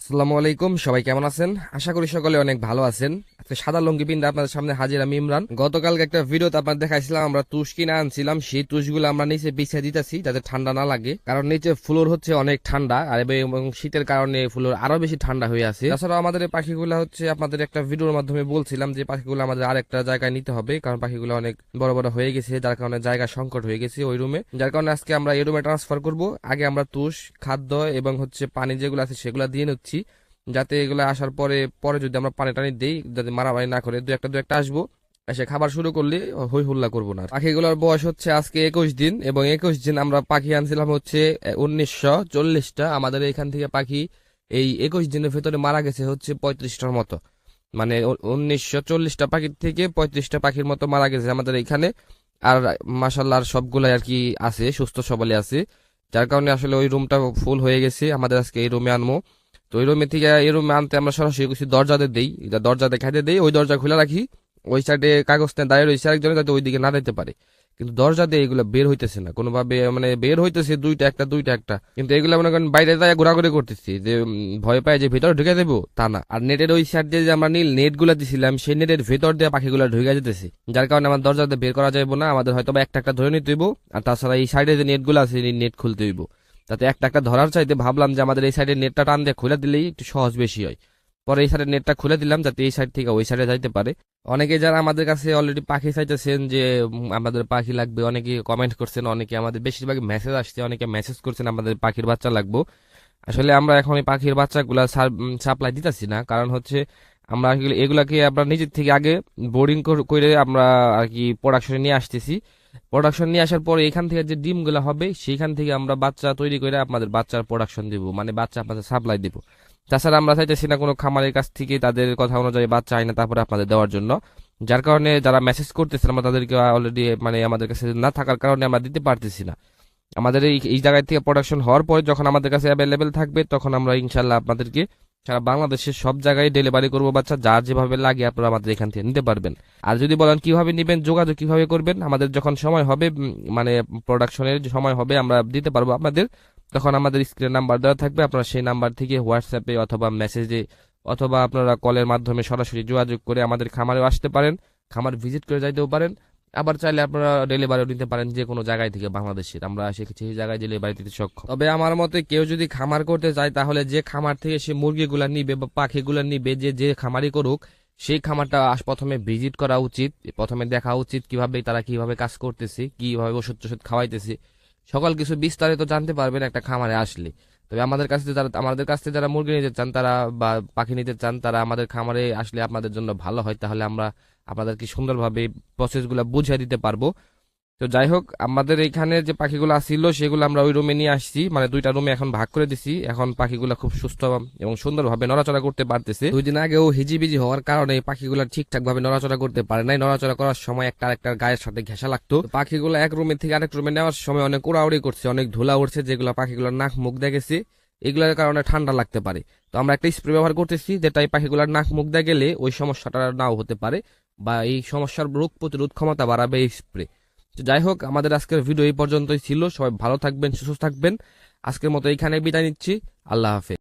আসসালামু আলাইকুম, সবাই কেমন আছেন? আশা করি সকলে অনেক ভালো আছেন। আজকে সাদা লুঙ্গি পিন্দা আপনাদের সামনে হাজির আমি ইমরান। গতকালকে একটা ভিডিওতে আপনার দেখাইছিলাম আমরা তুষ কিনে আনছিলাম, সেই তুষগুলো আমরা নিচে বিছিয়ে দিতেছি যাতে ঠান্ডা না লাগে, কারণ নিচে ফ্লোর হচ্ছে অনেক ঠান্ডা আর এবং শীতের কারণে ফ্লোর আরো বেশি ঠান্ডা হয়ে আছে। তাছাড়া আমাদের এই পাখিগুলো হচ্ছে আপনাদের একটা ভিডিওর মাধ্যমে বলছিলাম যে পাখিগুলো আমাদের আরেকটা জায়গায় নিতে হবে, কারণ পাখিগুলো অনেক বড় বড় হয়ে গেছে, যার কারণে জায়গা সংকট হয়ে গেছে ওই রুমে, যার কারণে আজকে আমরা এই রুমে ট্রান্সফার করব। আগে আমরা তুষ, খাদ্য এবং হচ্ছে পানি যেগুলো আছে সেগুলো দিয়ে নিচ্ছি, যাতে এগুলো আসার পরে পরে যদি আমরা পানি টানি দিই যাতে মারামারি না করে, দু একটা আসবো, এসে খাবার শুরু করলে হই হুল্লা করবো না। পাখিগুলোর বয়স হচ্ছে আজকে 21 দিন, এবং 21 দিন আমরা পাখি আনছিলাম হচ্ছে 1940টা। আমাদের এখান থেকে পাখি এই 21 দিনের ভেতরে মারা গেছে হচ্ছে 35টার মতো, মানে 1940টা পাখির থেকে 35টা পাখির মতো মারা গেছে আমাদের এখানে। আর মাশাল্লাহ আর সবগুলাই আর কি আছে, সুস্থ সবলে আছে, যার কারণে আসলে ওই রুমটা ফুল হয়ে গেছে। আমাদের আজকে এই রুমে আনবো, তো ওই রুমে থেকে এই রুমে আনতে আমরা সরাসরি কিছু দরজাতে দেই, দরজা দেখাইতে দেই, ওই দরজা খুলে রাখি, ওই সাইডে কাগজ নিয়ে দাঁড়িয়ে রয়েছে আরেকজনে যাতে ওইদিকে না দিতে পারে। কিন্তু দরজা দিয়ে এগুলো বের হইতেছে না কোনোভাবে, মানে বের হইতেছে দুইটা একটা, কিন্তু এগুলো মনে করেন বাইরে যায় ঘোরাঘুরি করতেছি যে ভয় পায় যে ভেতরে ঢুকে দেবো তা না। আর নেটের ওই সাইড দিয়ে যে আমরা নীল নেট গুলা দিছিলাম সেই নেটের ভেতর দিয়ে পাখিগুলো ঢুকে যেতেছে, যার কারণে আমার দরজাতে বের করা যাইবো না, আমাদের হয়তো একটা একটা ধরে নিতে হইব। আর তাছাড়া এই সাইডে যে নেট গুলো আছে নেট খুলতে হইব, তাতে একটা একটা ধরার চাইতে ভাবলাম যে আমাদের এই সাইডে নেটটা টান দিয়ে খুলে দিলেই একটু সহজ বেশি হয়। পরে এই সাইডের নেটটা খুলে দিলাম যাতে এই সাইড থেকে ওই সাইডে যাইতে পারে। অনেকে যারা আমাদের কাছে অলরেডি পাখি চাইতেছেন যে আমাদের পাখি লাগবে, অনেকে কমেন্ট করছেন, অনেকে আমাদের বেশিরভাগ মেসেজ আসছে, অনেকে মেসেজ করছেন আমাদের পাখির বাচ্চা লাগবে। আসলে আমরা এখন এই পাখির বাচ্চাগুলা সাপ্লাই দিতেছি না, কারণ হচ্ছে আমরা এগুলাকে আমরা নিজের থেকে আগে বোর্ডিং করে আমরা আর কি প্রোডাকশনে নিয়ে আসতেছি। প্রোডাকশন নিয়ে আসার পরে এখান থেকে যে ডিমগুলো হবে সেইখান থেকে আমরা বাচ্চা তৈরি করে আপনাদের বাচ্চার প্রোডাকশন দিব, মানে বাচ্চা আপনাদের সাপ্লাই দিব। তাছাড়া আমরা চাইতেছি না কোনো খামারের কাছ থেকে তাদের কথা অনুযায়ী বাচ্চা আইনা তারপরে আপনাদের দেওয়ার জন্য, যার কারণে যারা মেসেজ করতেছেন আমরা তাদেরকে অলরেডি মানে আমাদের কাছে না থাকার কারণে আমরা দিতে পারতেছি না। আমাদের এই জায়গায় থেকে প্রোডাকশন হওয়ার পরে যখন আমাদের কাছে অ্যাভেলেবেল থাকবে তখন আমরা ইনশাল্লাহ আপনাদেরকে সারা বাংলাদেশের সব জায়গায় ডেলিভারি করবো বাচ্চা, যার যেভাবে লাগে আপনারা আমাদের এখান থেকে নিতে পারবেন। আর যদি বলেন কিভাবে নেবেন, যোগাযোগ কিভাবে করবেন, আমাদের যখন সময় হবে মানে প্রোডাকশনের সময় হবে আমরা দিতে পারবো আপনাদের, তখন আমাদের স্ক্রিনে নাম্বার দেওয়া থাকবে, আপনারা সেই নাম্বার থেকে হোয়াটসঅ্যাপে অথবা মেসেজে অথবা আপনারা কলের মাধ্যমে সরাসরি যোগাযোগ করে আমাদের খামারেও আসতে পারেন, খামার ভিজিট করে যাইতেও পারেন। আবার চাইলে আপনারা ডেলিভারিও নিতে পারেন যে কোনো জায়গায় থেকে বাংলাদেশের, আমরা সেই জায়গায় ডেলিভারি দিতে সক্ষম। তবে আমার মতে কেউ যদি খামার করতে চায় তাহলে যে খামার থেকে সে মুরগিগুলা নিবে বা পাখিগুলা নিবে, যে যে খামারই করুক সেই খামারটা প্রথমে ভিজিট করা উচিত, প্রথমে দেখা উচিত কিভাবে তারা কিভাবে কাজ করতেছে, কিভাবে ওষুধ টষুধ খাওয়াইতেছে, সকল কিছু বিস্তারিত জানতে পারবেন একটা খামারে আসলে। তবে আমাদের কাছ থেকে যারা মুরগি নিতে চান তারা বা পাখি নিতে চান তারা আমাদের খামারে আসলে আপনাদের জন্য ভালো হয়, তাহলে আমরা আপনাদেরকে সুন্দরভাবে প্রসেসগুলো বুঝিয়ে দিতে পারবো। তো যাই হোক, আমাদের এখানে যে পাখিগুলো আসছিল সেগুলো আমরা ওই রুমে নিয়ে আসছি, মানে দুইটা রুমে এখন ভাগ করে দিছি। এখন পাখিগুলো খুব সুস্থ এবং সুন্দরভাবে নড়াচড়া করতে পারতেছে। 2 দিন আগেও হিজিবিজি হওয়ার কারণে পাখিগুলো ঠিকঠাক ভাবে নড়াচড়া করতে পারে নাই, নড়াচড়া করার সময় একটা আরেকটার গায়ের সাথে ঘেঁষা লাগতো। পাখিগুলো এক রুমে থেকে আরেক রুমে নেওয়ার সময় অনেক উড়াউড়ি করছে, অনেক ধুলা উঠছে, যেগুলো পাখিগুলোর নাক মুখ দেখেছে, এগুলোর কারণে ঠান্ডা লাগতে পারে। তো আমরা একটা স্প্রে ব্যবহার করতেছি যেটা এই পাখিগুলোর নাক মুখ দিয়ে গেলে ওই সমস্যাটা নাও হতে পারে, বা এই সমস্যার রোগ প্রতিরোধ ক্ষমতা বাড়াবে এই স্প্রে। যাই হোক, আমাদের আজকের ভিডিও এই পর্যন্তই ছিল। সবাই ভালো থাকবেন, সুস্থ থাকবেন। আজকের মতো এইখানে বিদায় নিচ্ছি। আল্লাহ হাফেজ।